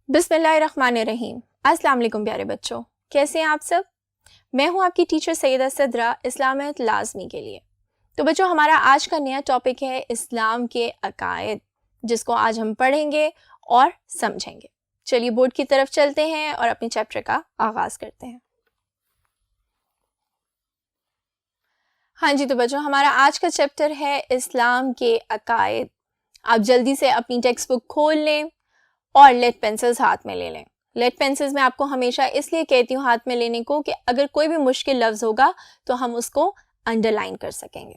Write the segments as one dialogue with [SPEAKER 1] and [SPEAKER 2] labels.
[SPEAKER 1] بسم اللہ الرحمن الرحیم۔ السلام علیکم پیارے بچوں، کیسے ہیں آپ سب؟ میں ہوں آپ کی ٹیچر سیدہ صدرہ اسلامیت لازمی کے لیے۔ تو بچوں، ہمارا آج کا نیا ٹاپک ہے اسلام کے عقائد، جس کو آج ہم پڑھیں گے اور سمجھیں گے۔ چلیے بورڈ کی طرف چلتے ہیں اور اپنے چیپٹر کا آغاز کرتے ہیں۔ ہاں جی، تو بچوں ہمارا آج کا چیپٹر ہے اسلام کے عقائد۔ آپ جلدی سے اپنی ٹیکسٹ بک کھول لیں اور لیڈ پینسلز ہاتھ میں لے لیں۔ لیڈ پینسلز میں آپ کو ہمیشہ اس لیے کہتی ہوں ہاتھ میں لینے کو کہ اگر کوئی بھی مشکل لفظ ہوگا تو ہم اس کو انڈر لائن کر سکیں گے۔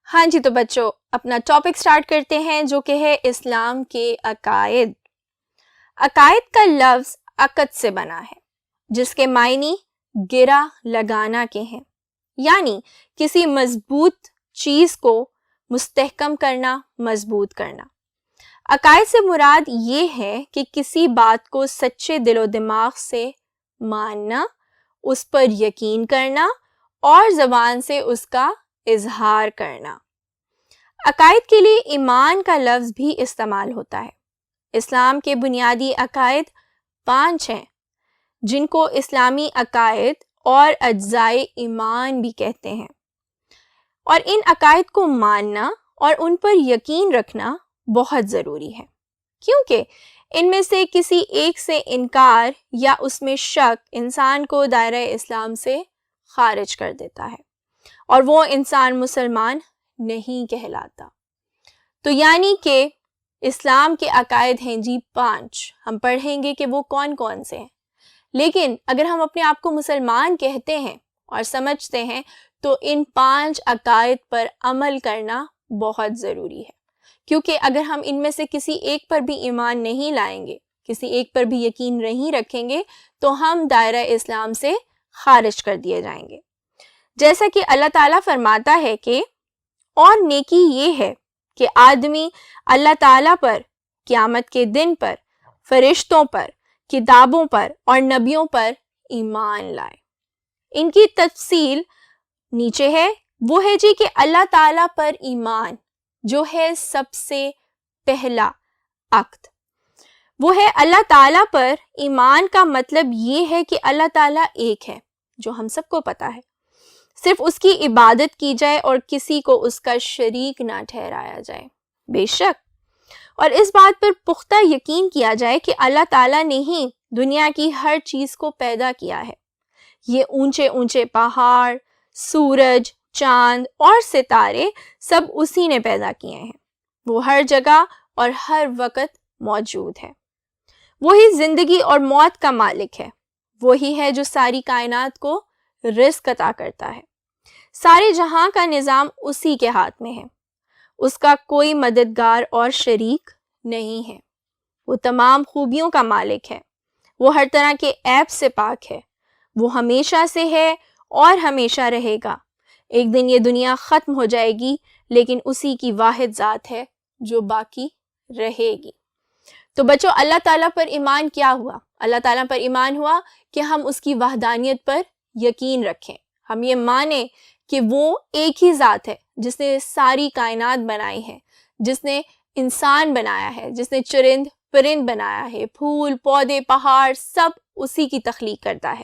[SPEAKER 1] ہاں جی، تو بچوں اپنا ٹاپک سٹارٹ کرتے ہیں جو کہ ہے اسلام کے عقائد۔ عقائد کا لفظ عقد سے بنا ہے، جس کے معنی گرہ لگانا کے ہیں، یعنی کسی مضبوط چیز کو مستحکم کرنا، مضبوط کرنا۔ عقائد سے مراد یہ ہے کہ کسی بات کو سچے دل و دماغ سے ماننا، اس پر یقین کرنا اور زبان سے اس کا اظہار کرنا۔ عقائد کے لیے ایمان کا لفظ بھی استعمال ہوتا ہے۔ اسلام کے بنیادی عقائد 5 ہیں، جن کو اسلامی عقائد اور اجزائے ایمان بھی کہتے ہیں، اور ان عقائد کو ماننا اور ان پر یقین رکھنا بہت ضروری ہے، کیونکہ ان میں سے کسی ایک سے انکار یا اس میں شک انسان کو دائرہ اسلام سے خارج کر دیتا ہے اور وہ انسان مسلمان نہیں کہلاتا۔ تو یعنی کہ اسلام کے عقائد ہیں جی 5، ہم پڑھیں گے کہ وہ کون کون سے ہیں، لیکن اگر ہم اپنے آپ کو مسلمان کہتے ہیں اور سمجھتے ہیں تو ان 5 عقائد پر عمل کرنا بہت ضروری ہے، کیونکہ اگر ہم ان میں سے کسی ایک پر بھی ایمان نہیں لائیں گے، کسی ایک پر بھی یقین نہیں رکھیں گے، تو ہم دائرہ اسلام سے خارج کر دیے جائیں گے۔ جیسا کہ اللہ تعالیٰ فرماتا ہے کہ اور نیکی یہ ہے کہ آدمی اللہ تعالیٰ پر، قیامت کے دن پر، فرشتوں پر، کتابوں پر اور نبیوں پر ایمان لائے۔ ان کی تفصیل نیچے ہے۔ وہ ہے جی کہ اللہ تعالیٰ پر ایمان، جو ہے سب سے پہلا عقد۔ وہ ہے اللہ تعالیٰ پر ایمان کا مطلب یہ ہے کہ اللہ تعالیٰ ایک ہے، جو ہم سب کو پتہ ہے، صرف اس کی عبادت کی جائے اور کسی کو اس کا شریک نہ ٹھہرایا جائے۔ بے شک، اور اس بات پر پختہ یقین کیا جائے کہ اللہ تعالیٰ نے ہی دنیا کی ہر چیز کو پیدا کیا ہے۔ یہ اونچے اونچے پہاڑ، سورج، چاند اور ستارے سب اسی نے پیدا کیے ہیں۔ وہ ہر جگہ اور ہر وقت موجود ہے۔ وہی زندگی اور موت کا مالک ہے۔ وہی ہے جو ساری کائنات کو رزق عطا کرتا ہے۔ سارے جہاں کا نظام اسی کے ہاتھ میں ہے۔ اس کا کوئی مددگار اور شریک نہیں ہے۔ وہ تمام خوبیوں کا مالک ہے۔ وہ ہر طرح کے عیب سے پاک ہے۔ وہ ہمیشہ سے ہے اور ہمیشہ رہے گا۔ ایک دن یہ دنیا ختم ہو جائے گی، لیکن اسی کی واحد ذات ہے جو باقی رہے گی۔ تو بچوں، اللہ تعالیٰ پر ایمان کیا ہوا؟ اللہ تعالیٰ پر ایمان ہوا کہ ہم اس کی وحدانیت پر یقین رکھیں، ہم یہ مانیں کہ وہ ایک ہی ذات ہے جس نے ساری کائنات بنائی ہے، جس نے انسان بنایا ہے، جس نے چرند پرند بنایا ہے، پھول پودے پہاڑ سب اسی کی تخلیق کرتا ہے،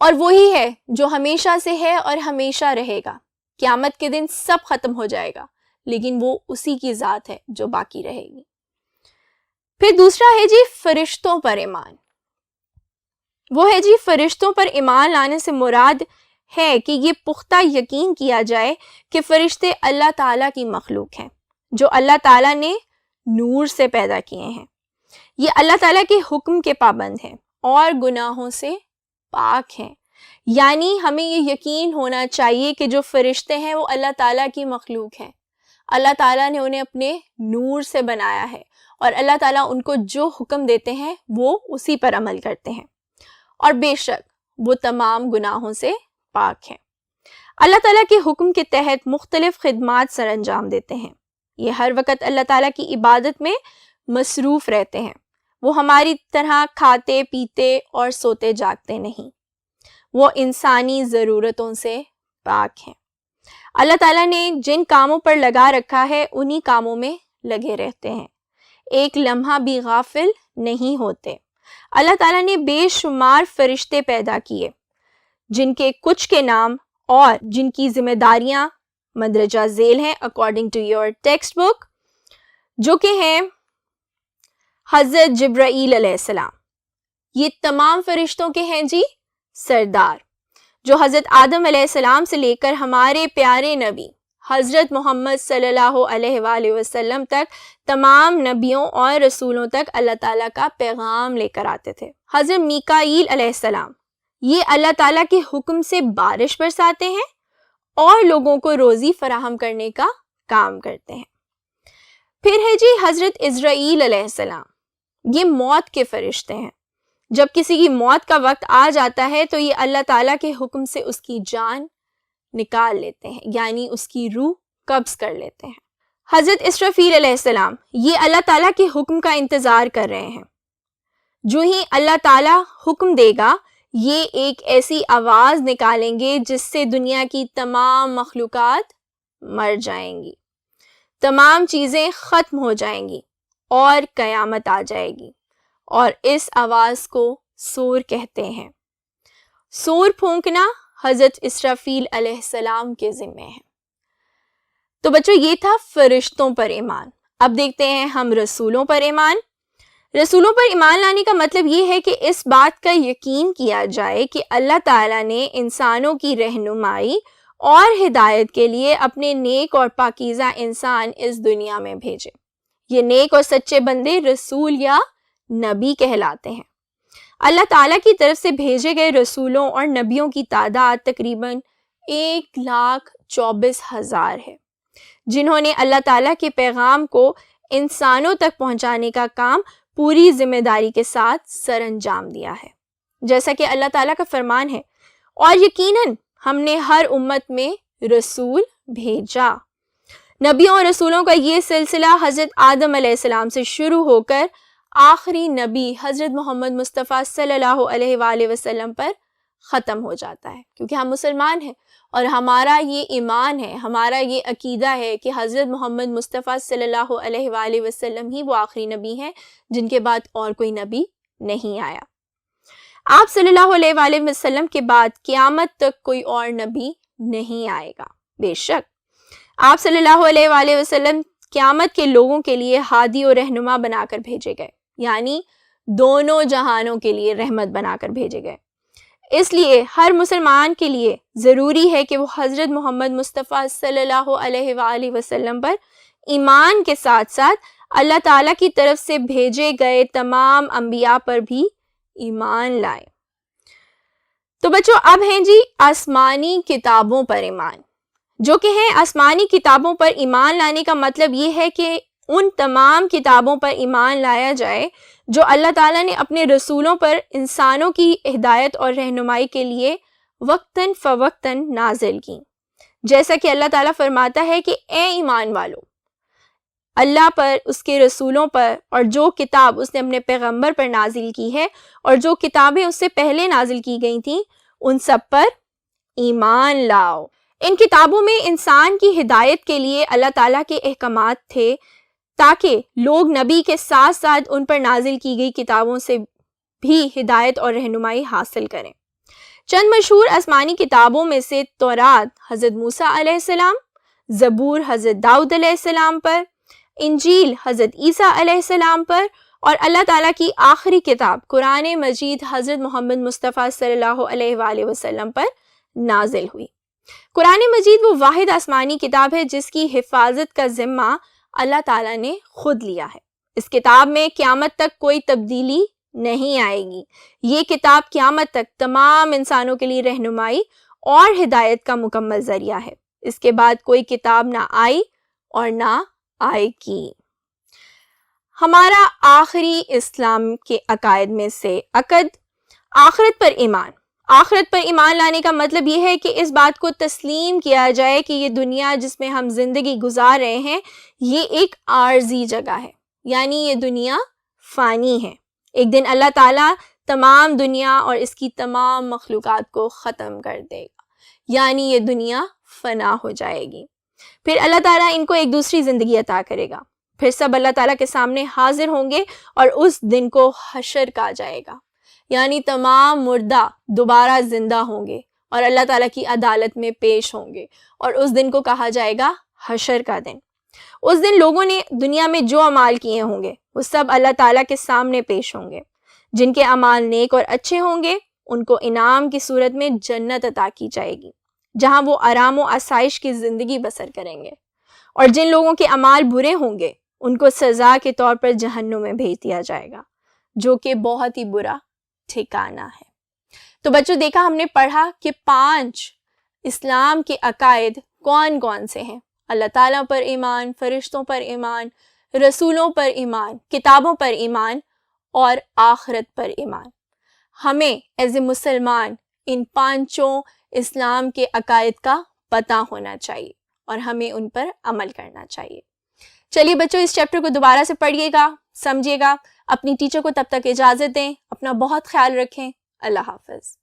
[SPEAKER 1] اور وہی ہے جو ہمیشہ سے ہے اور ہمیشہ رہے گا۔ قیامت کے دن سب ختم ہو جائے گا، لیکن وہ اسی کی ذات ہے جو باقی رہے گی۔ پھر دوسرا ہے جی فرشتوں پر ایمان۔ وہ ہے جی فرشتوں پر ایمان لانے سے مراد ہے کہ یہ پختہ یقین کیا جائے کہ فرشتے اللہ تعالیٰ کی مخلوق ہیں، جو اللہ تعالیٰ نے نور سے پیدا کیے ہیں۔ یہ اللہ تعالیٰ کے حکم کے پابند ہیں اور گناہوں سے پاک ہیں۔ یعنی ہمیں یہ یقین ہونا چاہیے کہ جو فرشتے ہیں وہ اللہ تعالیٰ کی مخلوق ہیں، اللہ تعالیٰ نے انہیں اپنے نور سے بنایا ہے، اور اللہ تعالیٰ ان کو جو حکم دیتے ہیں وہ اسی پر عمل کرتے ہیں، اور بے شک وہ تمام گناہوں سے پاک ہیں۔ اللہ تعالیٰ کے حکم کے تحت مختلف خدمات سر انجام دیتے ہیں۔ یہ ہر وقت اللہ تعالیٰ کی عبادت میں مصروف رہتے ہیں۔ وہ ہماری طرح کھاتے پیتے اور سوتے جاگتے نہیں۔ وہ انسانی ضرورتوں سے پاک ہیں۔ اللہ تعالیٰ نے جن کاموں پر لگا رکھا ہے انہی کاموں میں لگے رہتے ہیں، ایک لمحہ بھی غافل نہیں ہوتے۔ اللہ تعالیٰ نے بے شمار فرشتے پیدا کیے جن کے کچھ کے نام اور جن کی ذمہ داریاں مندرجہ ذیل ہیں according to your textbook, جو کہ ہیں حضرت جبرائیل علیہ السلام۔ یہ تمام فرشتوں کے ہیں جی سردار، جو حضرت آدم علیہ السلام سے لے کر ہمارے پیارے نبی حضرت محمد صلی اللہ علیہ وآلہ وسلم تک تمام نبیوں اور رسولوں تک اللہ تعالیٰ کا پیغام لے کر آتے تھے۔ حضرت میکائیل علیہ السلام یہ اللہ تعالیٰ کے حکم سے بارش برساتے ہیں اور لوگوں کو روزی فراہم کرنے کا کام کرتے ہیں۔ پھر ہے جی حضرت اسرائیل علیہ السلام، یہ موت کے فرشتے ہیں۔ جب کسی کی موت کا وقت آ جاتا ہے تو یہ اللہ تعالیٰ کے حکم سے اس کی جان نکال لیتے ہیں، یعنی اس کی روح قبض کر لیتے ہیں۔ حضرت اسرافیل علیہ السلام یہ اللہ تعالیٰ کے حکم کا انتظار کر رہے ہیں، جو ہی اللہ تعالیٰ حکم دے گا یہ ایک ایسی آواز نکالیں گے جس سے دنیا کی تمام مخلوقات مر جائیں گی، تمام چیزیں ختم ہو جائیں گی اور قیامت آ جائے گی، اور اس آواز کو سور کہتے ہیں۔ سور پھونکنا حضرت اسرافیل علیہ السلام کے ذمہ ہے۔ تو بچوں یہ تھا فرشتوں پر ایمان۔ اب دیکھتے ہیں ہم رسولوں پر ایمان۔ رسولوں پر ایمان لانے کا مطلب یہ ہے کہ اس بات کا یقین کیا جائے کہ اللہ تعالیٰ نے انسانوں کی رہنمائی اور ہدایت کے لیے اپنے نیک اور پاکیزہ انسان اس دنیا میں بھیجے۔ یہ نیک اور سچے بندے رسول یا نبی کہلاتے ہیں۔ اللہ تعالیٰ کی طرف سے بھیجے گئے رسولوں اور نبیوں کی تعداد تقریباً 1,24,000 ہے، جنہوں نے اللہ تعالیٰ کے پیغام کو انسانوں تک پہنچانے کا کام پوری ذمہ داری کے ساتھ سر انجام دیا ہے، جیسا کہ اللہ تعالیٰ کا فرمان ہے، اور یقیناً ہم نے ہر امت میں رسول بھیجا۔ نبیوں اور رسولوں کا یہ سلسلہ حضرت آدم علیہ السلام سے شروع ہو کر آخری نبی حضرت محمد مصطفیٰ صلی اللہ علیہ وآلہ وسلم پر ختم ہو جاتا ہے، کیونکہ ہم مسلمان ہیں اور ہمارا یہ ایمان ہے، ہمارا یہ عقیدہ ہے کہ حضرت محمد مصطفیٰ صلی اللہ علیہ وآلہ وسلم ہی وہ آخری نبی ہیں جن کے بعد اور کوئی نبی نہیں آیا۔ آپ صلی اللہ علیہ وآلہ وسلم کے بعد قیامت تک کوئی اور نبی نہیں آئے گا۔ بے شک آپ صلی اللہ علیہ وآلہ وسلم قیامت کے لوگوں کے لیے ہادی اور رہنما بنا کر بھیجے گئے، یعنی دونوں جہانوں کے لیے رحمت بنا کر بھیجے گئے۔ اس لیے ہر مسلمان کے لیے ضروری ہے کہ وہ حضرت محمد مصطفیٰ صلی اللہ علیہ وآلہ وسلم پر ایمان کے ساتھ ساتھ اللہ تعالیٰ کی طرف سے بھیجے گئے تمام انبیاء پر بھی ایمان لائے۔ تو بچوں اب ہیں جی آسمانی کتابوں پر ایمان، جو کہ ہیں آسمانی کتابوں پر ایمان لانے کا مطلب یہ ہے کہ ان تمام کتابوں پر ایمان لایا جائے جو اللہ تعالیٰ نے اپنے رسولوں پر انسانوں کی ہدایت اور رہنمائی کے لیے وقتاً فوقتاً نازل کی۔ جیسا کہ اللہ تعالیٰ فرماتا ہے کہ اے ایمان والو، اللہ پر، اس کے رسولوں پر اور جو کتاب اس نے اپنے پیغمبر پر نازل کی ہے اور جو کتابیں اس سے پہلے نازل کی گئی تھیں ان سب پر ایمان لاؤ۔ ان کتابوں میں انسان کی ہدایت کے لیے اللہ تعالیٰ کے احکامات تھے تاکہ لوگ نبی کے ساتھ ساتھ ان پر نازل کی گئی کتابوں سے بھی ہدایت اور رہنمائی حاصل کریں۔ چند مشہور آسمانی کتابوں میں سے تورات حضرت موسیٰ علیہ السلام، زبور حضرت داؤد علیہ السلام پر، انجیل حضرت عیسیٰ علیہ السلام پر، اور اللہ تعالیٰ کی آخری کتاب قرآن مجید حضرت محمد مصطفیٰ صلی اللہ علیہ وآلہ وسلم پر نازل ہوئی۔ قرآن مجید وہ واحد آسمانی کتاب ہے جس کی حفاظت کا ذمہ اللہ تعالیٰ نے خود لیا ہے۔ اس کتاب میں قیامت تک کوئی تبدیلی نہیں آئے گی۔ یہ کتاب قیامت تک تمام انسانوں کے لیے رہنمائی اور ہدایت کا مکمل ذریعہ ہے۔ اس کے بعد کوئی کتاب نہ آئی اور نہ آئے گی۔ ہمارا آخری اسلام کے عقائد میں سے عقد آخرت پر ایمان۔ آخرت پر ایمان لانے کا مطلب یہ ہے کہ اس بات کو تسلیم کیا جائے کہ یہ دنیا جس میں ہم زندگی گزار رہے ہیں یہ ایک عارضی جگہ ہے، یعنی یہ دنیا فانی ہے۔ ایک دن اللہ تعالیٰ تمام دنیا اور اس کی تمام مخلوقات کو ختم کر دے گا۔ یعنی یہ دنیا فنا ہو جائے گی۔ پھر اللہ تعالیٰ ان کو ایک دوسری زندگی عطا کرے گا، پھر سب اللہ تعالیٰ کے سامنے حاضر ہوں گے اور اس دن کو حشر کہا جائے گا، یعنی تمام مردہ دوبارہ زندہ ہوں گے اور اللہ تعالیٰ کی عدالت میں پیش ہوں گے، اور اس دن کو کہا جائے گا حشر کا دن۔ اس دن لوگوں نے دنیا میں جو اعمال کیے ہوں گے وہ سب اللہ تعالیٰ کے سامنے پیش ہوں گے۔ جن کے اعمال نیک اور اچھے ہوں گے ان کو انعام کی صورت میں جنت عطا کی جائے گی، جہاں وہ آرام و آسائش کی زندگی بسر کریں گے، اور جن لوگوں کے اعمال برے ہوں گے ان کو سزا کے طور پر جہنم میں بھیج دیا جائے گا، جو کہ بہت ہی برا ٹھکانہ ہے۔ تو بچوں، دیکھا ہم نے پڑھا کہ 5 اسلام کے عقائد کون کون سے ہیں؟ اللہ تعالیٰ پر ایمان، فرشتوں پر ایمان، رسولوں پر ایمان، کتابوں پر ایمان اور آخرت پر ایمان۔ ہمیں ایز اے مسلمان ان 5 اسلام کے عقائد کا پتہ ہونا چاہیے اور ہمیں ان پر عمل کرنا چاہیے۔ چلیے بچوں، اس چیپٹر کو دوبارہ سے پڑھیے گا، سمجھیے گا۔ اپنی ٹیچر کو تب تک اجازت دیں، اپنا بہت خیال رکھیں۔ اللہ حافظ۔